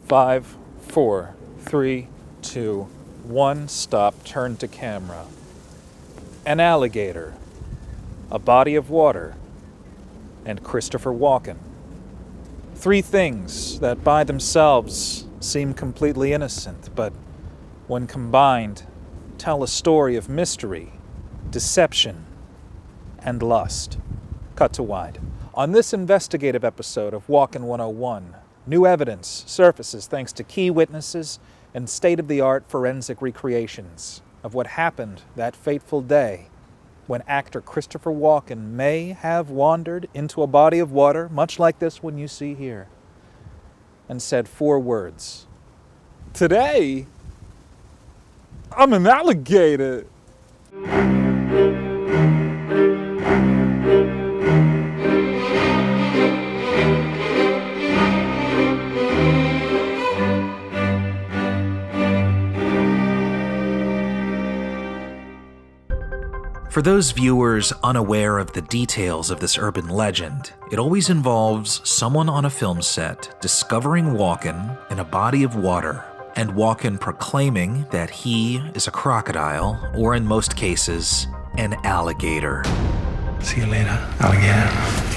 5, 4, 3, 2, 1, stop, turn to camera. An alligator, a body of water, and Christopher Walken. Three things that by themselves seem completely innocent, but when combined, tell a story of mystery, deception, and lust. Cut to wide. On this investigative episode of Walken 101, new evidence surfaces thanks to key witnesses and state-of-the-art forensic recreations of what happened that fateful day when actor Christopher Walken may have wandered into a body of water, much like this one you see here, and said 4 words. Today, I'm an alligator. For those viewers unaware of the details of this urban legend, it always involves someone on a film set discovering Walken in a body of water, and Walken proclaiming that he is a crocodile, or in most cases, an alligator. See you later, alligator.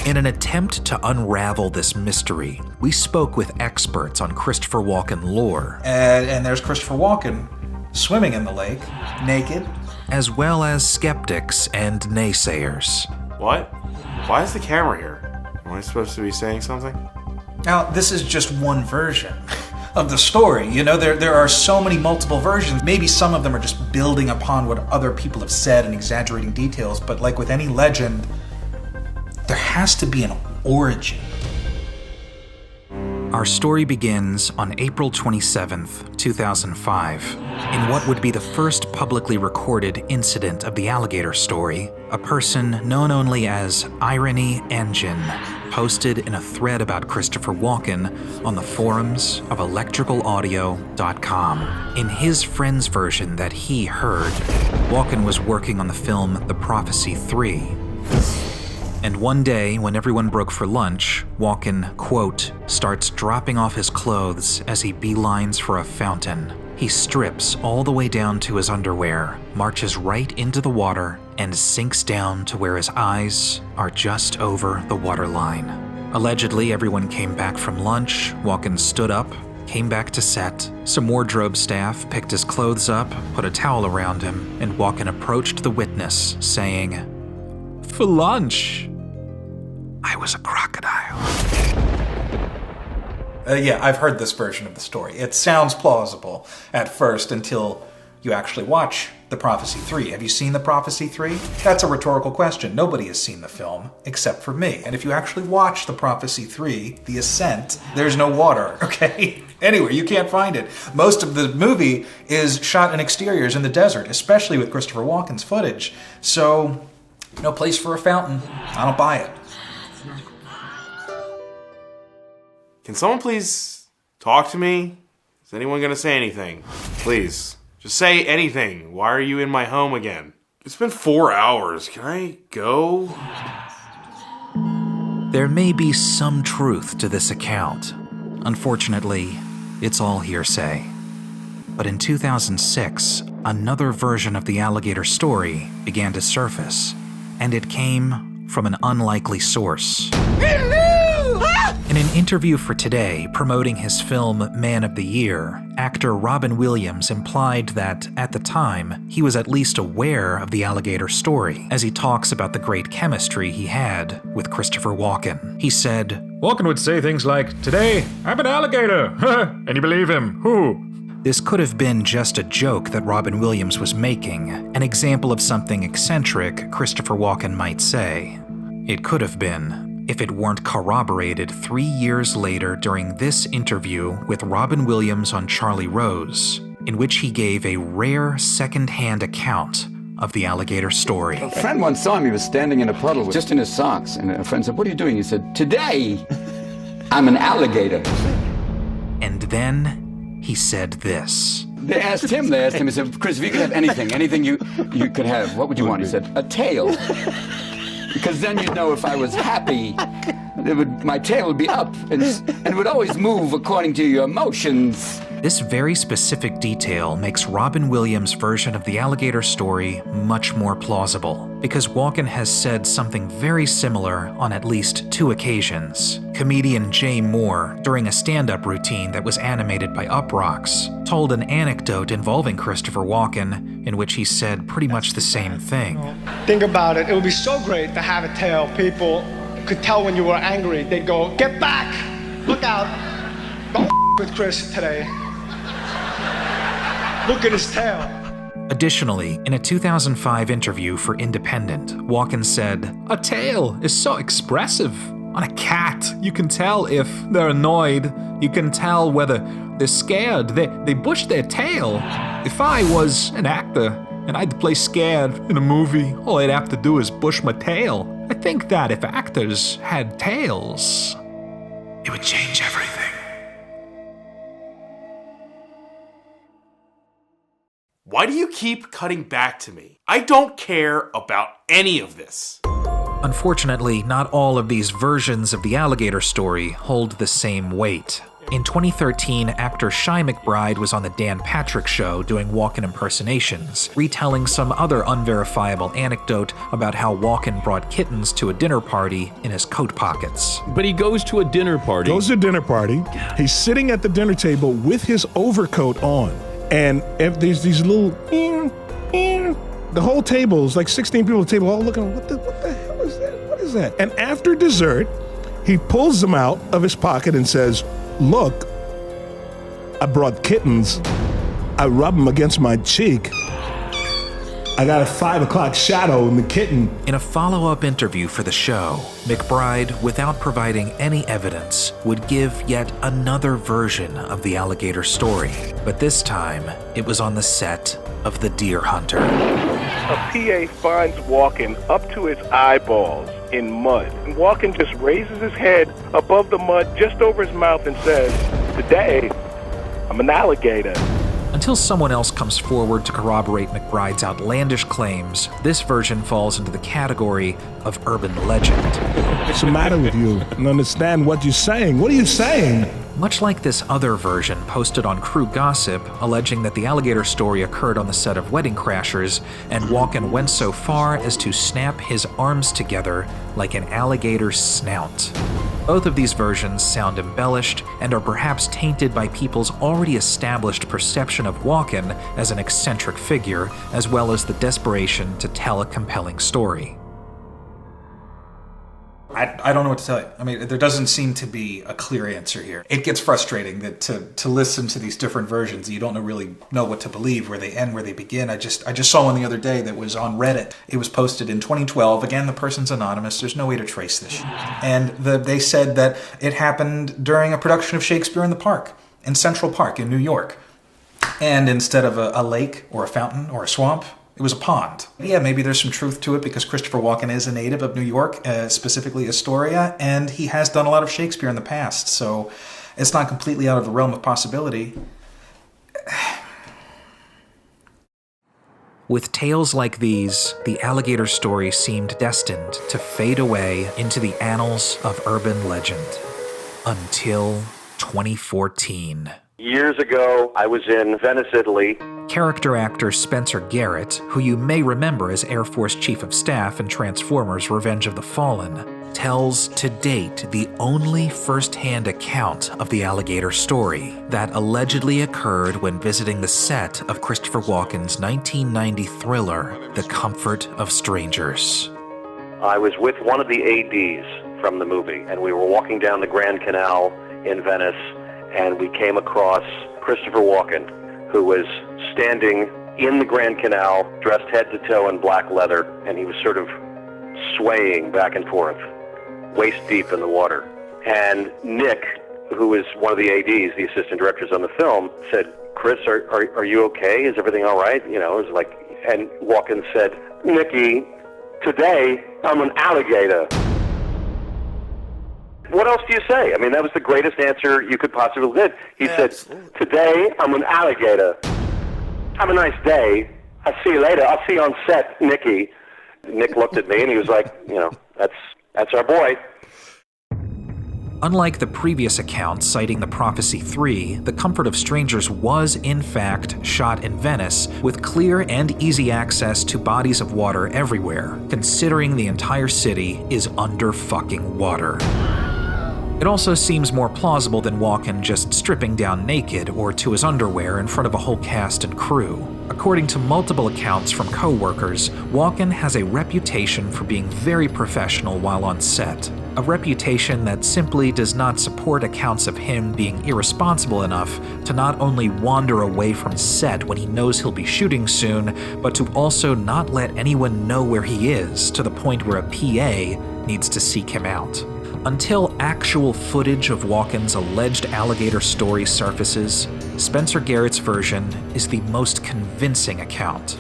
In an attempt to unravel this mystery, we spoke with experts on Christopher Walken lore. And there's Christopher Walken swimming in the lake, naked. As well as skeptics and naysayers. What? Why is the camera here? Am I supposed to be saying something? Now, this is just one version of the story. You know, there are so many multiple versions. Maybe some of them are just building upon what other people have said and exaggerating details, but like with any legend, there has to be an origin. Our story begins on April 27th, 2005, in what would be the first publicly recorded incident of the Alligator Story. A person known only as Irony Engine posted in a thread about Christopher Walken on the forums of electricalaudio.com. In his friend's version that he heard, Walken was working on the film The Prophecy 3. And one day, when everyone broke for lunch, Walken, quote, starts dropping off his clothes as he beelines for a fountain. He strips all the way down to his underwear, marches right into the water, and sinks down to where his eyes are just over the waterline. Allegedly, everyone came back from lunch. Walken stood up, came back to set. Some wardrobe staff picked his clothes up, put a towel around him, and Walken approached the witness, saying, "For lunch, I was a crocodile." Yeah, I've heard this version of the story. It sounds plausible at first until you actually watch The Prophecy 3. Have you seen The Prophecy 3? That's a rhetorical question. Nobody has seen the film except for me. And if you actually watch The Prophecy 3, The Ascent, there's no water, okay? Anyway, you can't find it. Most of the movie is shot in exteriors in the desert, especially with Christopher Walken's footage. So, no place for a fountain. I don't buy it. Can someone please talk to me? Is anyone gonna say anything? Please. Just say anything. Why are you in my home again? It's been 4 hours. Can I go? There may be some truth to this account. Unfortunately, it's all hearsay. But in 2006, another version of the Alligator Story began to surface, and it came from an unlikely source. In an interview for Today, promoting his film Man of the Year, actor Robin Williams implied that, at the time, he was at least aware of the Alligator Story, as he talks about the great chemistry he had with Christopher Walken. He said, Walken would say things like, "Today, I'm an alligator," and you believe him, who? This could have been just a joke that Robin Williams was making, an example of something eccentric Christopher Walken might say. It could have been, if it weren't corroborated 3 years later during this interview with Robin Williams on Charlie Rose, in which he gave a rare second-hand account of the Alligator Story. A friend once saw him. He was standing in a puddle just in his socks, and a friend said, "What are you doing?" He said, "Today, I'm an alligator." And then he said this. They asked him, he said, "Chris, if you could have anything you could have, what would you want?" He said, "A tail." because then you'd know if I was happy. My tail would be up, and it would always move according to your emotions. This very specific detail makes Robin Williams' version of the alligator story much more plausible, because Walken has said something very similar on at least 2 occasions. Comedian Jay Moore, during a stand-up routine that was animated by Uproxx, told an anecdote involving Christopher Walken in which he said pretty much the same thing. Think about it. It would be so great to have a tail. People could tell when you were angry. They'd go, "Get back! Look out! Don't with Chris today. Look at his tail." Additionally, in a 2005 interview for Independent, Walken said, "A tail is so expressive. On a cat, you can tell if they're annoyed. You can tell whether they're scared. They bush their tail. If I was an actor and I had to play scared in a movie, all I'd have to do is bush my tail. I think that if actors had tails, it would change everything." Why do you keep cutting back to me? I don't care about any of this. Unfortunately, not all of these versions of the alligator story hold the same weight. In 2013, actor Shy McBride was on the Dan Patrick Show doing Walken impersonations, retelling some other unverifiable anecdote about how Walken brought kittens to a dinner party in his coat pockets. But he goes to a dinner party. He's sitting at the dinner table with his overcoat on. And if there's these little, the whole table is like 16 people at the table all looking, what the hell is that? What is that? And after dessert, he pulls them out of his pocket and says, "Look, I brought kittens. I rub them against my cheek. I got a 5 o'clock shadow in the kitten." In a follow-up interview for the show, McBride, without providing any evidence, would give yet another version of the alligator story. But this time, it was on the set of The Deer Hunter. A PA finds Walken up to his eyeballs in mud. And Walken just raises his head above the mud just over his mouth and says, "Today, I'm an alligator." Until someone else comes forward to corroborate McBride's outlandish claims, this version falls into the category of urban legend. What's the matter with you? I don't understand what you're saying. What are you saying? Much like this other version posted on Crew Gossip, alleging that the alligator story occurred on the set of Wedding Crashers, and Walken went so far as to snap his arms together like an alligator's snout. Both of these versions sound embellished and are perhaps tainted by people's already established perception of Walken as an eccentric figure, as well as the desperation to tell a compelling story. I don't know what to tell you. I mean, there doesn't seem to be a clear answer here. It gets frustrating that to listen to these different versions, you don't really know what to believe, where they end, where they begin. I just saw one the other day that was on Reddit. It was posted in 2012. Again, the person's anonymous. There's no way to trace this. And they said that it happened during a production of Shakespeare in the Park, in Central Park in New York. And instead of a lake or a fountain or a swamp, it was a pond. Yeah, maybe there's some truth to it because Christopher Walken is a native of New York, specifically Astoria, and he has done a lot of Shakespeare in the past, so it's not completely out of the realm of possibility. With tales like these, the alligator story seemed destined to fade away into the annals of urban legend. Until 2014. Years ago, I was in Venice, Italy. Character actor Spencer Garrett, who you may remember as Air Force Chief of Staff in Transformers: Revenge of the Fallen, tells to date the only first-hand account of the alligator story that allegedly occurred when visiting the set of Christopher Walken's 1990 thriller, The Comfort of Strangers. I was with one of the ADs from the movie, and we were walking down the Grand Canal in Venice, and we came across Christopher Walken, who was standing in the Grand Canal, dressed head to toe in black leather, and he was sort of swaying back and forth, waist deep in the water. And Nick, who is one of the ADs, the assistant directors on the film, said, "Chris, are you okay? Is everything all right?" You know, it was like, and Walken said, "Nicky, today I'm an alligator." What else do you say? I mean, that was the greatest answer you could possibly get. He said, "Today, I'm an alligator. Have a nice day. I'll see you later. I'll see you on set, Nicky." Nick looked at me and he was like, that's our boy. Unlike the previous account citing the Prophecy 3, The Comfort of Strangers was, in fact, shot in Venice, with clear and easy access to bodies of water everywhere, considering the entire city is under fucking water. It also seems more plausible than Walken just stripping down naked or to his underwear in front of a whole cast and crew. According to multiple accounts from co-workers, Walken has a reputation for being very professional while on set. A reputation that simply does not support accounts of him being irresponsible enough to not only wander away from set when he knows he'll be shooting soon, but to also not let anyone know where he is, to the point where a PA needs to seek him out. Until actual footage of Walken's alleged alligator story surfaces, Spencer Garrett's version is the most convincing account.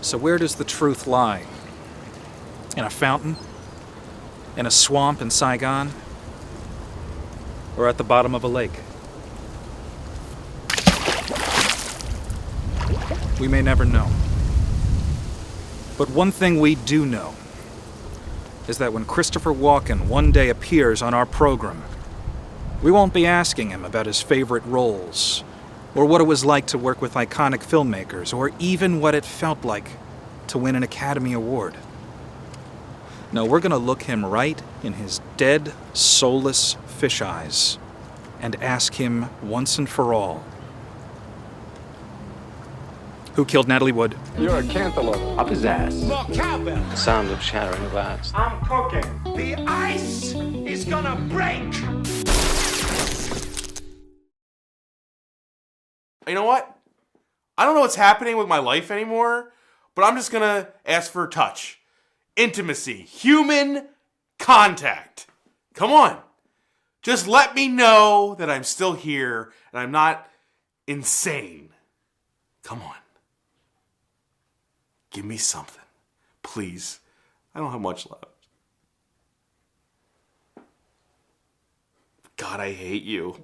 So where does the truth lie? In a fountain? In a swamp in Saigon? Or at the bottom of a lake? We may never know. But one thing we do know is that when Christopher Walken one day appears on our program, we won't be asking him about his favorite roles, or what it was like to work with iconic filmmakers, or even what it felt like to win an Academy Award. No, we're gonna look him right in his dead, soulless fish eyes and ask him once and for all, who killed Natalie Wood? You're a cantaloupe. Up his ass. More cowbell. The sound of shattering glass. I'm cooking. The ice is gonna break. You know what? I don't know what's happening with my life anymore, but I'm just gonna ask for touch. Intimacy. Human contact. Come on. Just let me know that I'm still here and I'm not insane. Come on. Give me something. Please. I don't have much left. God, I hate you.